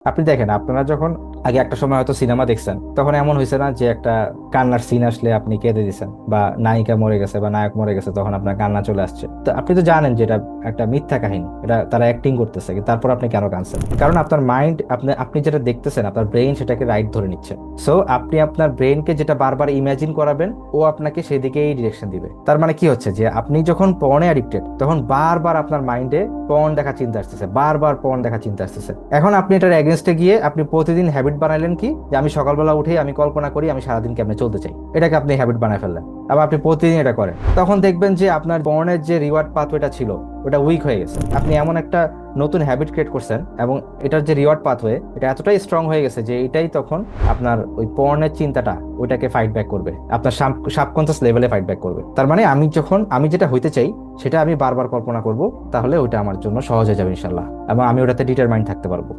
আপনি দেখেন, আপনারা যখন আগে একটা সময় হয়তো সিনেমা দেখছেন, তখন এমন হয়েছে না যে একটা কান্নার সিন আসলে আপনি কেঁদে দিছেন, বা নায়িকা মরে গেছে বা নায়ক মরে গেছে তখন আপনার কান্না চলে আসছে? তো আপনি তো জানেন যে এটা একটা মিথ্যা কাহিনী, এটা তারা অ্যাক্টিং করতেছে, কিন্তু তারপর আপনি কেন কাঁদছেন? কারণ আপনার মাইন্ড, আপনি আপনি যেটা দেখতেছেন, আপনার ব্রেইন সেটাকে রাইট ধরে নিচ্ছে। সো আপনি আপনার ব্রেইনকে যেটা বারবার ইমাজিন করাবেন, ও আপনাকে সেদিকেই ডিরেকশন দিবে। তার মানে কি হচ্ছে, যে আপনি যখন পর্নে অ্যাডিক্টেড, তখন বারবার আপনার মাইন্ডে পর্ন দেখা চিন্তা আসতেছে, বারবার পর্ন দেখা চিন্তা আসতেছে। এখন আপনি এটার এগেনস্টে গিয়ে আপনি প্রতিদিন হ্যাবিট বানাইলেন কি, যে আমি সকালবেলা উঠেই আমি কল্পনা করি আমি সারাদিন কেমনে চলতে চাই, এটাকে আপনি হ্যাবিট বানায় ফেললেন। আবার আপনি প্রতিদিন এটা করেন, তখন দেখবেন যে আপনার পর্নের যে রিওয়ার্ড পাথওয়েটা ছিল ওটা উইক হয়ে গেছে। আপনি এমন একটা নতুন হ্যাবিট ক্রিয়েট করছেন, এবং এটার যে রিওয়ার্ড পাথওয়ে এটা এতটাই স্ট্রং হয়ে গেছে যে এটাই তখন আপনার ওই পর্নের চিন্তাটা ওইটাকে ফাইট ব্যাক করবে, আপনার সাবকনসিয়াস লেভেলে ফাইট ব্যাক করবে। তার মানে আমি যেটা হইতে চাই সেটা আমি বারবার কল্পনা করব, তাহলে ওইটা আমার জন্য সহজ হয়ে যাবে ইনশাল্লাহ, এবং আমি ওটাতে ডিটারমাইন্ড থাকতে পারবো।